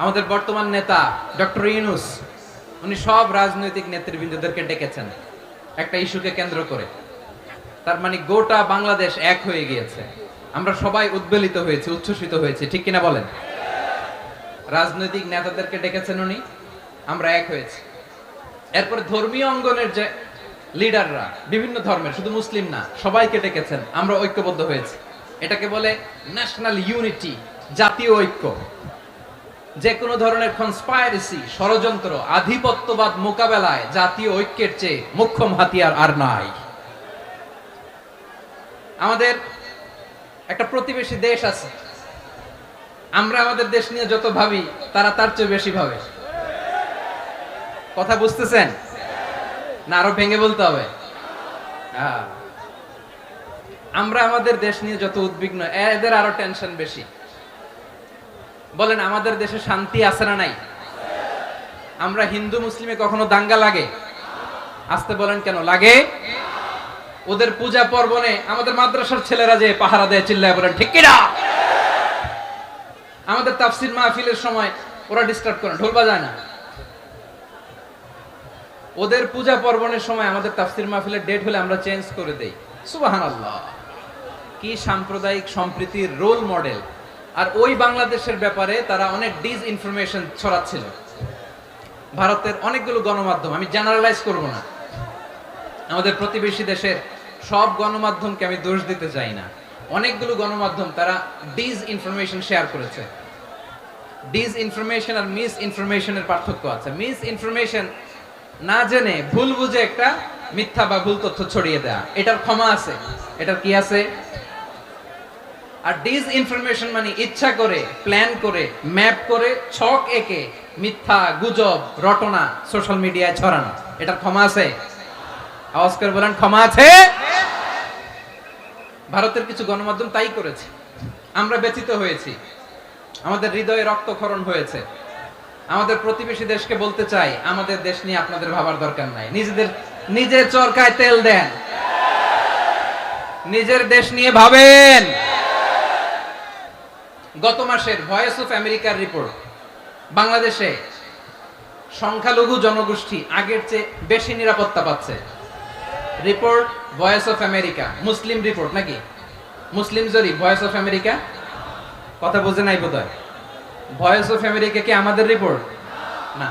আমাদের বর্তমান নেতা ডক্টর ইউনূস উনি সব রাজনৈতিক নেতৃবৃন্দদেরকে ডেকেছেন একটা ইস্যুকে কেন্দ্র করে। তার মানে গোটা বাংলাদেশ এক হয়ে গিয়েছে। আমরা সবাই উদ্বেলিত হয়েছি, উচ্ছ্বসিত হয়েছি, ঠিক কিনা বলেন? রাজনৈতিক নেতাদেরকে ডেকেছেন উনি, আমরা এক হয়েছি। এরপরে ধর্মীয় অঙ্গনের যে লিডাররা, বিভিন্ন ধর্মের, শুধু মুসলিম না, সবাইকে ডেকেছেন, আমরা ঐক্যবদ্ধ হয়েছি। এটাকে বলে ন্যাশনাল ইউনিটি, জাতীয় ঐক্য। যে কোনো ধরনের কনস্পাইরেসি, ষড়যন্ত্র, আধিপত্যবাদ মোকাবেলায় জাতীয় ঐক্যের চেয়ে মোক্ষম হাতিয়ার আর নাই। আমাদের একটা প্রতিবেশী দেশ আছে, আমরা আমাদের দেশ নিয়ে যত ভাবি তারা তার চেয়ে বেশি ভাবে। কথা বুঝতেছেন না? আরো ভেঙে বলতে হবে। আমরা আমাদের দেশ নিয়ে যত উদ্বিগ্ন, এদের আরো টেনশন বেশি। বলেন, আমাদের দেশে শান্তি আছে না নাই? আমরা হিন্দু মুসলিমে কখনো দাঙ্গা লাগে? আসতে বলেন, কেন লাগে? ওদের পূজা পর্বণে আমাদের মাদ্রাসার ছেলেরা যে পাহারা দেয়, চিল্লায় বলেন ঠিক কিনা? আমাদের তাফসীর মাহফিলের সময় ওরা ডিস্টার্ব করে, ঢোল বাজায় না। ওদের পূজা পর্বণের সময় আমাদের তাফসীর মাহফিলের ডেট হলে আমরা চেঞ্জ করে দেই। সুবহানাল্লাহ! কি সাম্প্রদায়িক সম্প্রীতির রোল মডেল। আর ওই বাংলাদেশের ব্যাপারে তারা অনেক ডিসইনফরমেশন ছড়াচ্ছিল। ভারতের অনেকগুলো গণমাধ্যম, আমি জেনারেলাইজ করব না, আমাদের প্রতিবেশী দেশের সব গণমাধ্যমকে আমি দোষ দিতে চাই না, অনেকগুলো গণমাধ্যম তারা ডিসইনফরমেশন শেয়ার করেছে। ডিসইনফরমেশন আর মিস ইনফরমেশনের পার্থক্য আছে। মিস ইনফরমেশন না জেনে ভুল বুঝে একটা মিথ্যা বা ভুল তথ্য ছড়িয়ে দেয়া, এটার ক্ষমা আছে, এটার কি আছে? আর ডিসইনফরমেশন মানে ইচ্ছা করে, প্ল্যান করে, ম্যাপ করে, ছক এঁকে মিথ্যা, গুজব, রটনা সোশ্যাল মিডিয়ায় ছড়ানো, এটার ক্ষমা আছে? আওয়াজ করে বলেন, ক্ষমা আছে? ভারতের কিছু গণমাধ্যম তাই করেছে। আমরা ব্যথিত হয়েছি, আমাদের হৃদয়ে রক্তক্ষরণ হয়েছে। আমাদের প্রতিবেশী দেশকে বলতে চাই, আমাদের দেশ নিয়ে আপনাদের ভাবার দরকার নাই। নিজের চরকায় তেল দেন, নিজের দেশ নিয়ে ভাবেন। গত মাসের ভয়েস অফ আমেরিকার রিপোর্ট, বাংলাদেশে সংখ্যালঘু জনগোষ্ঠী আগের চেয়ে বেশি নিরাপত্তা পাচ্ছে। Report voice of America, Muslim report নাকি? মুসলিম জরিপ, ভয়েস অফ আমেরিকা। কথা বুঝে নাই বোধহয়। ভয়েস অফ আমেরিকা কি আমাদের রিপোর্ট না?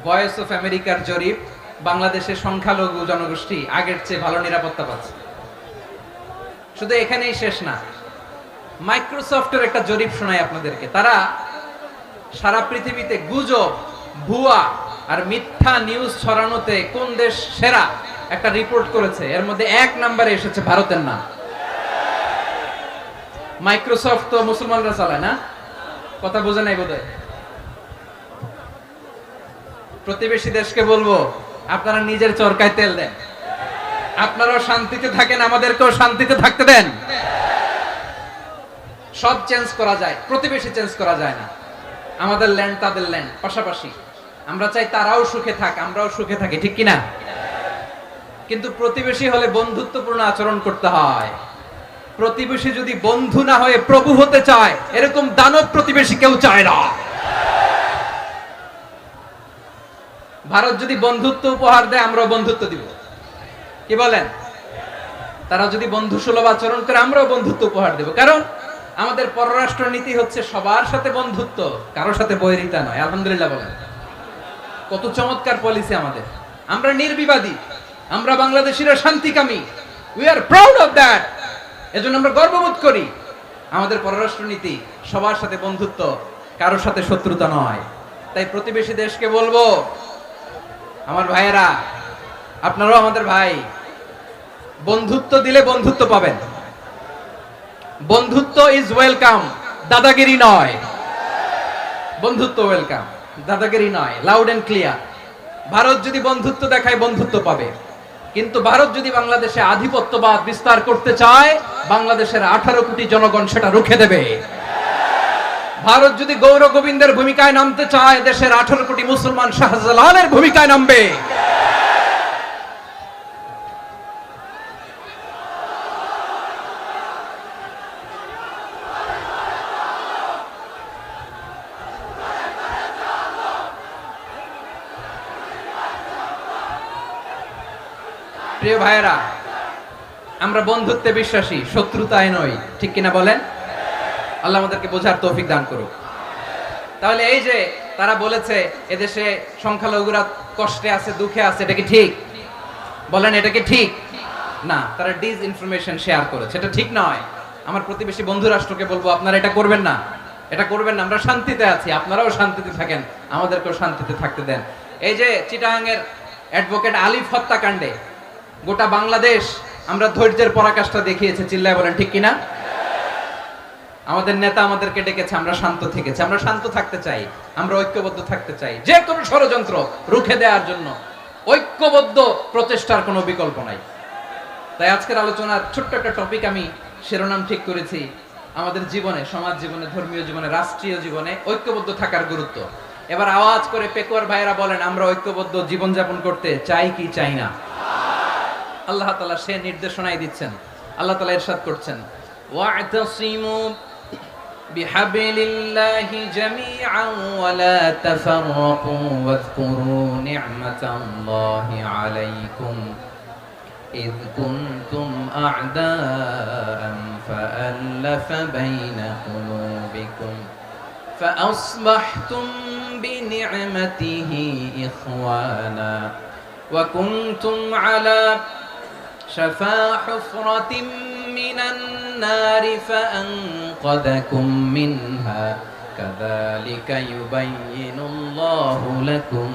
ভয়েস অফ আমেরিকার জরিপ, বাংলাদেশের সংখ্যালঘু জনগোষ্ঠী আগের চেয়ে ভালো নিরাপত্তা পাচ্ছে। শুধু এখানেই শেষ না, মাইক্রোসফটের একটা জরিপ শোনায় আপনাদেরকে। তারা সারা পৃথিবীতে গুজব, ভুয়া আর মিথ্যা নিউজ ছড়ানোতে কোন দেশ সেরা একটা রিপোর্ট করেছে। এর মধ্যে 1 নম্বরে এসেছে ভারতের নাম। মাইক্রোসফট তো মুসলমানরা চালায় না? কথা বোঝে নাই বোধহয়। প্রতিবেশী দেশকে বলবো, আপনারা নিজের চরকায় তেল দেন, আপনারাও শান্তিতে থাকেন, আমাদেরকেও শান্তিতে থাকতে দেন। সব চেঞ্জ করা যায়, প্রতিবেশী চেঞ্জ করা যায় না। আমাদের ল্যান্ড তাদের ল্যান্ড, পাশাপাশি। আমরা চাই তারাও সুখে থাক, আমরাও সুখে থাকি, ঠিক কিনা? কিন্তু প্রতিবেশী হলে বন্ধুত্বপূর্ণ আচরণ করতে হয়। প্রতিবেশী যদি বন্ধু না হয়ে প্রভু হতে চায়, এরকম দানব প্রতিবেশী কেউ চায় না। ভারত যদি বন্ধুত্ব উপহার দেয়, আমরাও বন্ধুত্ব দিব, কি বলেন? তারা যদি বন্ধু সুলভ আচরণ করে, আমরাও বন্ধুত্ব উপহার দেব। কারণ আমাদের পররাষ্ট্র নীতি হচ্ছে সবার সাথে বন্ধুত্ব, কারোর সাথে বৈরিতা নয়। আলহামদুলিল্লাহ বলেন, কত চমৎকার পলিসি আমাদের। আমরা নির্বিবাদী, আমরা বাংলাদেশিরা শান্তিকামী। We are proud of that. এজন্য আমরা গর্ববোধ করি। আমাদের পররাষ্ট্র নীতি সবার সাথে বন্ধুত্ব, কারোর সাথে শত্রুতা নয়। তাই প্রতিবেশী দেশকে বলবো, আমার ভাইয়েরা, আপনারাও আমাদের ভাই, বন্ধুত্ব দিলে বন্ধুত্ব পাবেন। বন্ধুত্ব ইজ ওয়েলকাম, দাদাগিরি নয়। বন্ধুত্ব ওয়েলকাম, দাদাগিরি নয়। Loud and clear. ভারত যদি বন্ধুত্ব দেখায়, বন্ধুত্ব পাবে। কিন্তু ভারত যদি বাংলাদেশে আধিপত্যবাদ বিস্তার করতে চায়, বাংলাদেশের 18 কোটি জনগণ সেটা রুখে দেবে। ভারত যদি গৌর গোবিন্দের ভূমিকায় নামতে চায়, দেশের 18 কোটি মুসলমান শাহজালালের ভূমিকায় নামবে। প্রিয় ভাইয়েরা, আমরা বন্ধুত্বে বিশ্বাসী, শত্রুতায় নই, ঠিক কিনা বলেন? আল্লাহ আমাদেরকে বোঝার তৌফিক দান করুক। তাহলে এই যে তারা বলেছে এদেশে সংখ্যালঘুরা কষ্টে আছে, দুঃখে আছে, এটা কি ঠিক? বলেন, এটা কি ঠিক? না, তারা ডিস ইনফরমেশন শেয়ার করেছে, এটা ঠিক নয়। আমার প্রতিবেশী বন্ধু রাষ্ট্রকে বলবো, আপনারা এটা করবেন না, এটা করবেন না। আমরা শান্তিতে আছি, আপনারাও শান্তিতে থাকেন, আমাদেরকেও শান্তিতে থাকতে দেন। এই যে চিটাগাংয়ের অ্যাডভোকেট আলিফ হত্যাকাণ্ডে গোটা বাংলাদেশ আমরা ধৈর্যের পরাকাষ্ঠা দেখিয়েছে, চিল্লায় বলেন ঠিক কিনা? আমাদের নেতা আমাদেরকে ডেকেছে, আমরা শান্ত থেকেছি। আমরা শান্ত থাকতে চাই, আমরা ঐক্যবদ্ধ থাকতে চাই। যে কোনো ষড়যন্ত্র রুখে দেওয়ার জন্য ঐক্যবদ্ধ প্রচেষ্টার কোনো বিকল্প নাই। তাই আজকের আলোচনার ছোট্ট একটা টপিক আমি শিরোনাম ঠিক করেছি, আমাদের জীবনে, সমাজ জীবনে, ধর্মীয় জীবনে, রাষ্ট্রীয় জীবনে ঐক্যবদ্ধ থাকার গুরুত্ব। এবার আওয়াজ করে পেকুয়ার ভাইয়েরা বলেন, আমরা ঐক্যবদ্ধ জীবনযাপন করতে চাই কি চাই না? আল্লাহ তাআলা সে নির্দেশনাই দিচ্ছেন। আল্লাহ তাআলা ইরশাদ করছেন, ওয়া'তাসিমু বিহাবলিল্লাহি জামিআন ওয়া লা তাফাররাকু ওয়াযকুরু নি'মাতাল্লাহি আলাইকুম إذ كنتم أعداء فألف بين قلوبكم فأصبحتم بنعمته إخوانا وكنتم على شفا حفرة من النار فأنقذكم منها كذلك يبين الله لكم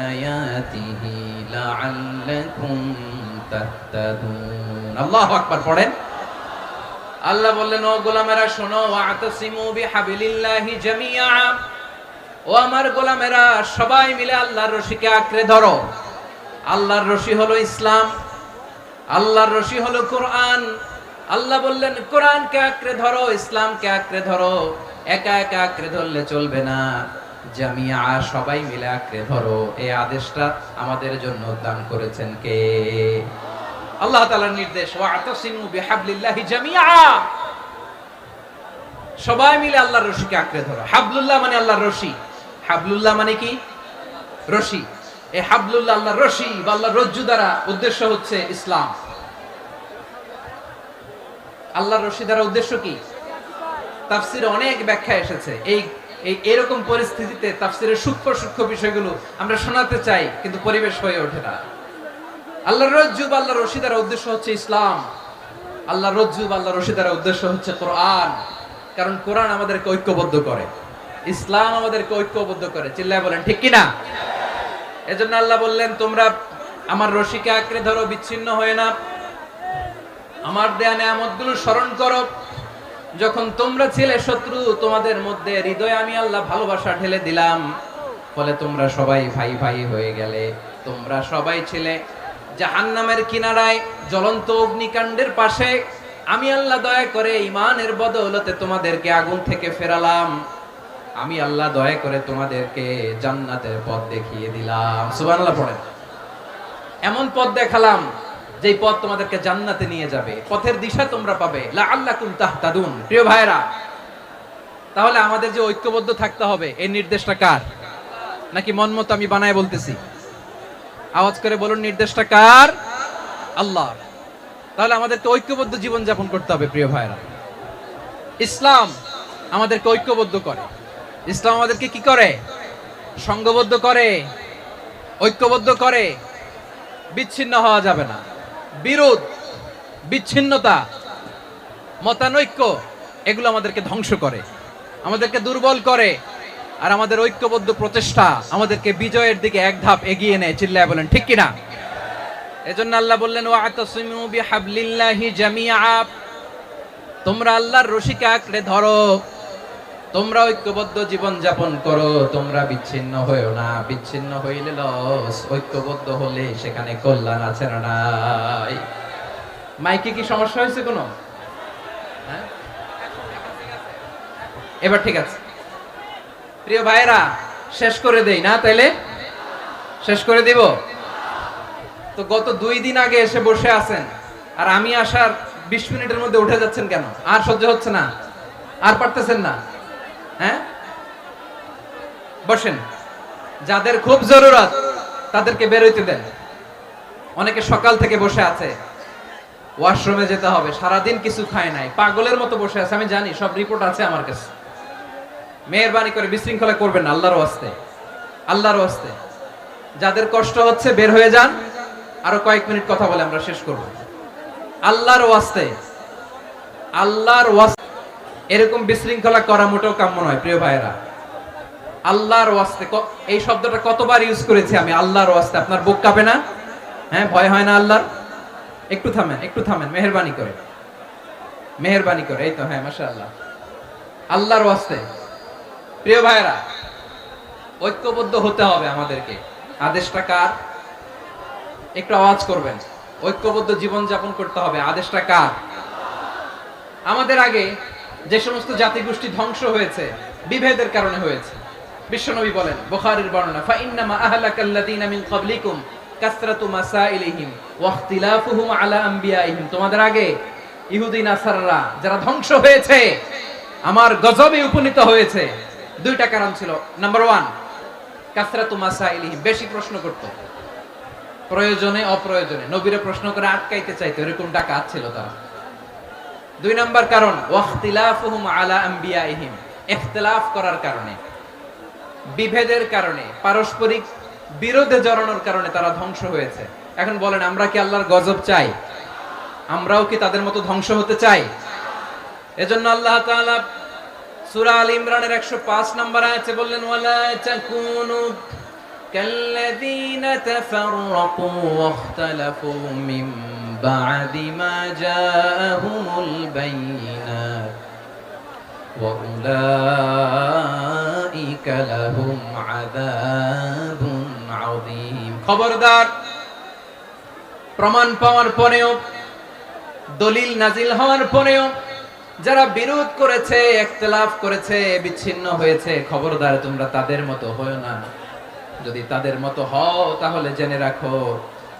آياته لعلكم তাহতাদুন। আল্লাহু আকবার পড়েন। আল্লাহ বললেন, ও গোলামেরা শোনো, ওয়া'তাসিমু বিহাবলিল্লাহি জামিআ, ও আমার গোলামেরা সবাই মিলে আল্লাহর রশিকে আঁকড়ে ধরো। আল্লাহর রশি হলো ইসলাম, আল্লাহর রশি হলো কোরআন। আল্লাহ বললেন, কোরআনকে আঁকড়ে ধরো, ইসলামকে আঁকড়ে ধরো। একা একা আঁকড়ে ধরলে চলবে না, জামিআ সবাই মিলে আঁকড়ে ধরো। এই আদেশটা আমাদের জন্য দান করেছেন কে? আল্লাহ তাআলার নির্দেশ, ওয়া'তাসিমু বিহাবলিল্লাহি জামিআ, সবাই মিলে আল্লাহর রশিকে আঁকড়ে ধরো। হাবলুল্লাহ মানে আল্লাহর রশি। হাবলুল্লাহ মানে কি? রশি। এই হাবলুল্লাহ আল্লাহর রশি বা আল্লাহর রজ্জু দ্বারা উদ্দেশ্য হচ্ছে ইসলাম। আল্লাহর রশি দ্বারা উদ্দেশ্য কি? তাফসীরে অনেক ব্যাখ্যা এসেছে। এই এরকম পরিস্থিতিতে তাফসীরের সূক্ষ্ম সূক্ষ্ম বিষয়গুলো আমরা শোনাতে চাই, কিন্তু পরিবেশ হয়ে ওঠে না। আল্লাহর রজ্জু বা আল্লাহর রশি দ্বারা উদ্দেশ্য হচ্ছে ইসলাম। আল্লাহর রজ্জু বা আল্লাহর রশি দ্বারা উদ্দেশ্য হচ্ছে কোরআন। কারণ কোরআন আমাদেরকে ঐক্যবদ্ধ করে, ইসলাম আমাদেরকে ঐক্যবদ্ধ করে। চিল্লায় বলেন ঠিক কিনা? এজন্য আল্লাহ বললেন, তোমরা আমার রশিকে আঁকড়ে ধরো, বিচ্ছিন্ন হয়ে না। আমার দেয়া নেয়ামতগুলো স্মরণ করো। যখন তোমরা ছিলে শত্রু, তোমাদের মধ্যে হৃদয়ে আমি আল্লাহ ভালোবাসা ঢেলে দিলাম, ফলে তোমরা সবাই ভাই ভাই হয়ে গেলে। তোমরা সবাই ছিলে জাহান্নামের কিনারায়, জ্বলন্ত অগ্নিকাণ্ডের পাশে। আমি আল্লাহ দয়া করে ঈমানের বদৌলতে তোমাদেরকে আগুন থেকে ফেরালাম। আমি আল্লাহ দয়া করে তোমাদেরকে জান্নাতের পথ দেখিয়ে দিলাম। সুবহানাল্লাহ পড়েন। এমন পথ দেখালাম যেই পথ তোমাদেরকে জান্নাতে নিয়ে যাবে, পথের দিশা তোমরা পাবে। লাআল্লাকুম তাহতাদুন। প্রিয় ভাইরা, তাহলে আমাদের যে ঐক্যবদ্ধ থাকতে হবে, এই নির্দেশটা কার? নাকি মন মতো আমি বানায় বলতেছি? আওয়াজ করে বলুন, নির্দেশটা কার? আল্লাহ। তাহলে আমাদেরকে ঐক্যবদ্ধ জীবন যাপন করতে হবে। প্রিয় ভাইরা, ইসলাম আমাদেরকে ঐক্যবদ্ধ করে। ইসলাম আমাদেরকে কি করে? সংঘবদ্ধ করে, ঐক্যবদ্ধ করে। বিচ্ছিন্ন হওয়া যাবে না। বিরোধ, বিচ্ছিন্নতা, মতানৈক্য, এগুলো আমাদেরকে ধ্বংস করে, আমাদেরকে দুর্বল করে। আর আমাদের ঐক্যবদ্ধ প্রচেষ্টা আমাদেরকে বিজয়ের দিকে এক ধাপ এগিয়ে নেয়। চিল্লায় বলেন ঠিক কিনা? এজন্য আল্লাহ বললেন, ওয়া'তাসিমু বিহাবলিল্লাহি জামিআ, তোমরা আল্লাহর রশিকে আঁকড়ে ধরো, তোমরা ঐক্যবদ্ধ জীবন যাপন করো, তোমরা বিচ্ছিন্ন হয়েও না। বিচ্ছিন্ন হইলে লস, ঐক্যবদ্ধ হলে সেখানে কল্যাণ আছে না নাই? মাইকে কি সমস্যা হয়েছে কোনো? হ্যাঁ, এবার ঠিক আছে। প্রিয় ভাইরা, শেষ করে দেই না? তাইলে শেষ করে দিব তো। গত 2 দিন আগে এসে বসে আছেন, আর আমি আসার 20 মিনিটের মধ্যে উঠে যাচ্ছেন কেন? আর সহ্য হচ্ছে না? আর পারতেছেন না? হ্যাঁ, বসেন। যাদের খুব জরুরত তাদেরকে বের হইতে দেন। অনেকে সকাল থেকে বসে আছে, ওয়াশরুমে যেতে হবে, সারাদিন কিছু খায় নাই, পাগলের মতো বসে আছে। আমি জানি, সব রিপোর্ট আছে আমার কাছে। মেহেরবানি করে বিশৃঙ্খলা করবেন না, আল্লাহর ওয়াস্তে, আল্লাহর ওয়াস্তে। যাদের কষ্ট হচ্ছে বের হয়ে যান, আরো কয়েক মিনিট কথা বলে আমরা শেষ করব। আল্লাহর ওয়াস্তে, আল্লাহর ওয়াস্তে এরকম বিশৃঙ্খলা করা মোটেও কাম্য নয় প্রিয় ভাইয়েরা। আল্লাহর ওয়াস্তে, এই শব্দটা কতবার ইউজ করেছি আমি, আল্লাহর ওয়াস্তে। আপনার বুক কাঁপে না? হ্যাঁ, ভয় হয় না আল্লাহর? একটু থামেন, একটু থামেন, মেহেরবানি করে, মেহেরবানি করে। এই তো, হ্যাঁ, মাশাআল্লাহ। আল্লাহর ওয়াস্তে প্রিয় ভাইয়েরা, ঐক্যবদ্ধ হতে হবে আমাদেরকে। আদেশটা কার? একটু আওয়াজ করবেন। ঐক্যবদ্ধ জীবন যাপন করতে হবে। আদেশটা কার? আমাদের আগে যে সমস্ত জাতিগোষ্ঠী ধ্বংস হয়েছে বিভেদের কারণে হয়েছে। বিশ্বনবী বলেন, বুখারীর বর্ণনা, ফা ইন্নামা আহলাকাল্লাযীনা মিন ক্বাবলিকুম কাসরাতু মাসাইলিহিম ওয়া ইখতিলাফুহুম আলা আমবিয়াইহিম। তোমাদের আগে ইহুদি নাসারারা যারা ধ্বংস হয়েছে, আমার গজবে উপনীত হয়েছে, দুইটা কারণ ছিল। নাম্বার 1, কাসরাতু মাসাইলিহিম, বেশি প্রশ্ন করত, প্রয়োজনে অপ্রয়োজনে নবীরে প্রশ্ন করে আটকাইতে চাইতো, এরকম ডাকাত ছিল তারা। 2 নাম্বার কারণ, ওয়া ইখতিলাফুহুম আলা আমবিয়াইহিম, ইখতিলাফ করার কারণে, বিভেদের কারণে, পারস্পরিক বিরোধে জড়ানোর কারণে তারা ধ্বংস হয়েছে। এখন বলেন, আমরা কি আল্লাহর গজব চাই? আমরাও কি তাদের মতো ধ্বংস হতে চাই? এজন্য আল্লাহ তাআলা সূরা আল ইমরানের 105 নম্বর আয়াতে বললেন, ওয়ালা তাকুনু কাল্লাযীনা তাফাররাকু ওয়া ইখতালাফু মিন বা'দি মা জাআহুমুল বায়িনাত ওয়া উলাইকা লাহুম আযাবুন আযীম। খবরদার, প্রমাণ পাওয়ার পরেও, দলিল নাজিল হওয়ার পরেও যারা বিরোধ করেছে, ইখতিলাফ করেছে, বিচ্ছিন্ন হয়েছে, খবরদার তোমরা তাদের মতো হয়ো না। যদি তাদের মতো হও তাহলে জেনে রাখো,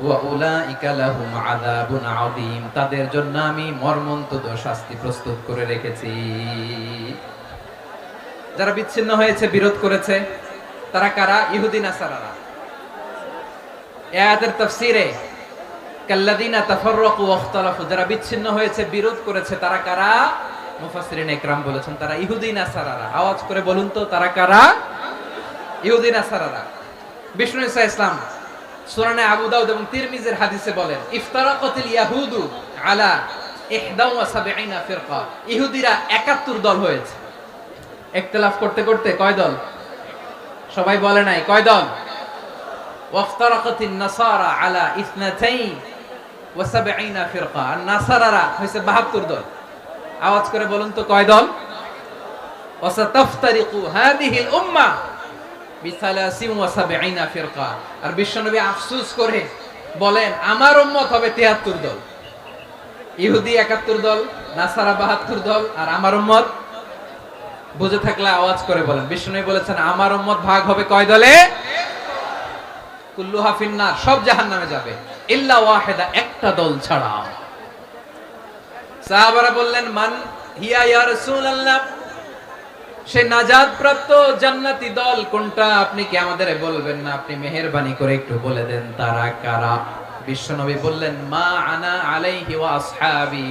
ওয়া উলাইকা লাহুম আযাবুন আযীম, তাদের জন্য আমি মর্মন্তুদ শাস্তি প্রস্তুত করে রেখেছি। যারা বিচ্ছিন্ন হয়েছে, বিরোধ করেছে, তারা কারা? ইহুদি নাসারারা। এই আয়াতের তাফসীরে কাল্লাযীনা তাফাররাকু ওয়া ইখতালাফু, যারা বিচ্ছিন্ন হয়েছে, বিরোধ করেছে, তারা কারা? মুফাসসিরিন ইকরাম বলেছেন তারা ইহুদি নাসারারা। আওয়াজ করে বলুন তো, তারা কারা? ইহুদি নাসারারা। বিষ্ণু ঈসা ইসলাম সুনানে আবু দাউদ এবং তিরমিজির হাদিসে বলেন, ইফতারাকাতিল ইয়াহুদু আলা 71 ফিরকা, ইহুদিরা 71 দল হয়েছে। ইখতিলাফ করতে করতে কয় দল? সবাই বলে নাই, কয় দল? ওয়াফতারাকাতিন নাসারা আলা 72 ফিরকা, আর নাসারারা হইছে 72 দল। আওয়াজ করে বলুন তো, কয় দল? ওয়াসাতাফতারিকু হাদিহিল উম্মাহ বি73 ফিরকা। আর বিশ্বনবী আফসোস করে বলেন, আমার উম্মত হবে 73 দল। ইহুদি 71 দল, নাসারা 72 দল, আর আমার উম্মত, বুঝে থাকলে আওয়াজ করে বলেন। বিশ্বনবী বলেছেন, আমার উম্মত ভাগ হবে কয় দলে? কুল্লুহা ফিন্নার, সব জাহান্নামে যাবে, ইল্লা ওয়াহিদা, একটা দল ছাড়া। সাহাবারা বললেন, মান হিয়া ইয়া রাসূলুল্লাহ, সে নাজাত প্রাপ্ত জান্নাতি দল কোনটা? আপনি কি আমাদের বলবেন না? আপনি মেহেরবানি করে একটু বলে দেন তারা কারা। বিশ্বনবী বললেন, মা আনা আলাইহি ওয়া আসহাবি,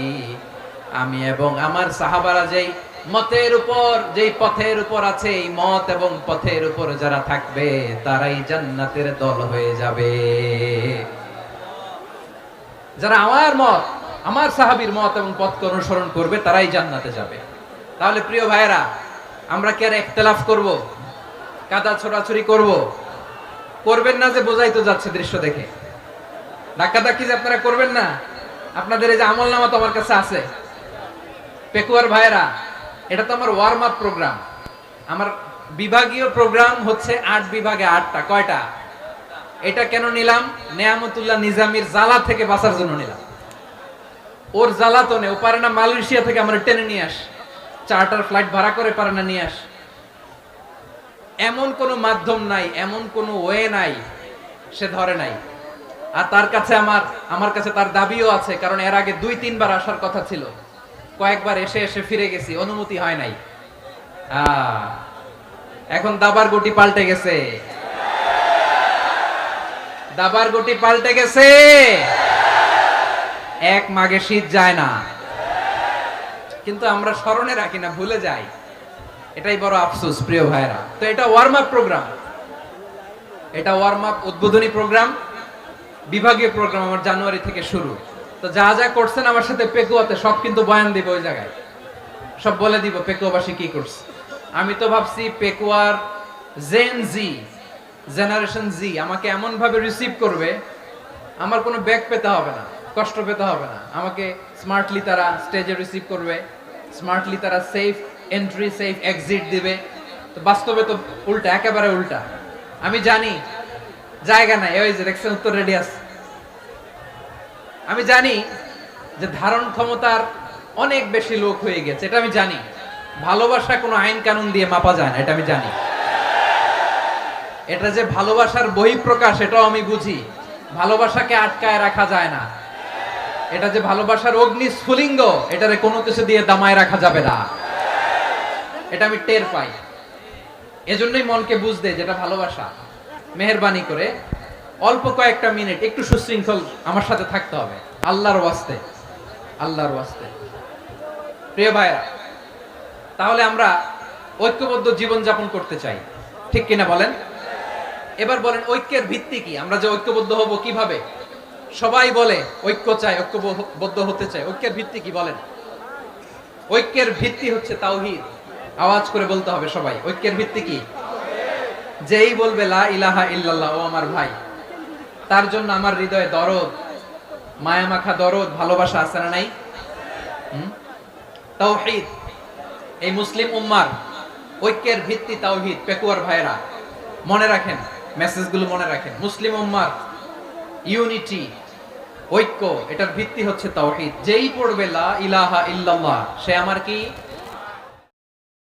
আমি এবং আমার সাহাবারা যেই মতের উপর, যেই পথের উপর আছে, এই মত এবং পথের উপর যারা থাকবে তারাই জান্নাতের দল হয়ে যাবে। যারা আমার মত, আমার সাহাবীর মত এবং পথকে অনুসরণ করবে তারাই জান্নাতে যাবে। তাহলে প্রিয় ভাইয়েরা, আমরা কি আর ইখতিলাফ করব? কাদা ছোড়াছুরি করব? করবেন না যে বোঝাই তো যাচ্ছে দৃশ্য দেখে। ধাক্কাধাক্কি যে আপনারা করবেন না। আপনাদের এই যে আমলনামা তো আমার কাছে আছে। পেকুয়ার ভাইয়েরা, এটা তো আমার ওয়ার্ম আপ প্রোগ্রাম। আমার বিভাগীয় প্রোগ্রাম হচ্ছে 8 বিভাগে 8টা। কয়টা? এটা কেন নিলাম? নেয়ামতুল্লাহ নিজামীর জ্বালা থেকে বাঁচার জন্য নিলাম। ওর জ্বালাতনে ও পারে না মালয়েশিয়া থেকে আমরা টেনে নিয়ে আস, চার্টার ফ্লাইট ভাড়া করে পারে না নিয়ে আস। এমন কোন মাধ্যম নাই, এমন কোন ওয়ে নাই, সে ধরে নাই। আর তার কাছে আমার কাছে তার দাবিও আছে, কারণ এর আগে 2-3 বার আসার কথা ছিল। কয়েকবার এসে এসে ফিরে গেছি, অনুমতি হয় নাই। এখন দাবার গুটি পাল্টে গেছে। দাবার গুটি পাল্টে গেছে। এক মাঘে শীত যায় না, কিন্তু আমরা স্মরণে রাখি না, ভুলে যাই। এটাই বড় আফসোস প্রিয় ভাইরা। তো এটা ওয়ার্ম আপ প্রোগ্রাম, এটা ওয়ার্ম আপ উদ্বোধনী প্রোগ্রাম, বিভাগীয় প্রোগ্রাম আমার জানুয়ারি থেকে শুরু। তো যা যা করছেন আমার সাথে পেকুয়াতে সব কিন্তু বয়ান দিব, ওই জায়গায় সব বলে দিব পেকুয়াবাসী কি করছে। আমি তো ভাবছি পেকুয়ার জেন জি, জেনারেশন জি আমাকে এমন ভাবে রিসিভ করবে, আমার কোনো ব্যাক পেতে হবে না, কষ্ট পেতে হবে না। আমাকে স্মার্টলি তারা স্টেজে রিসিভ করবে, স্মার্টলি তারা সেফ এন্ট্রি সেফ এক্সিট দিবে। তো বাস্তবে তো উল্টা, একেবারে উল্টা। আমি জানি জায়গা নাই, ওই যে দেখছেন উত্তর রেডি আছে। আমি জানি যে ধারণ ক্ষমতার অনেক বেশি লোক হয়ে গেছে, এটা আমি জানি। ভালোবাসা কোনো আইন কানুন দিয়ে মাপা যায় না, এটা আমি জানি। এটা যে ভালোবাসার বহিঃপ্রকাশ এটাও আমি বুঝি। ভালোবাসাকে আটকায় রাখা যায় না। এটা যে ভালোবাসার অগ্নি স্ফুলিঙ্গ, এটারে কোনো কিছু দিয়ে দামায় রাখা যাবে না, এটা আমি টের পাই। এজন্যই মনকে বুঝতে যেটা ভালোবাসা। মেহেরবানি করে অল্প কয়েকটা মিনিট একটু সুশৃঙ্খল আমার সাথে থাকতে হবে, আল্লাহর ওয়াস্তে, আল্লাহর ওয়াস্তে। প্রিয় ভাইরা, তাহলে আমরা ঐক্যবদ্ধ জীবন যাপন করতে চাই, ঠিক কিনা বলেন? এবার বলেন ঐক্যের ভিত্তি কি? আমরা যে ঐক্যবদ্ধ হব কিভাবে? সবাই বলে ঐক্য চাই, ঐক্যবদ্ধ হতে চাই। ঐক্যের ভিত্তি কি বলেন? ঐক্যের ভিত্তি হচ্ছে তাওহীদ। আওয়াজ করে বলতে হবে সবাই, ঐক্যের ভিত্তি কি? যেই বলবে লা ইলাহা ইল্লাল্লাহ, ও আমার ভাই, তার জন্য আমার হৃদয়ে দরদ, মায়া মাখা দরদ, ভালোবাসা আছে না নাই? তাওহীদ। এই মুসলিম উম্মার ঐক্যের ভিত্তি তাওহীদ। পেকুয়ার ভাইরা মনে রাখেন, মেসেজগুলো মনে রাখেন। মুসলিম উম্মার ইউনিটি, ঐক্য, এটার ভিত্তি হচ্ছে তাওহীদ। যেই পড়বে লা ইলাহা ইল্লাল্লাহ, সে আমার কি?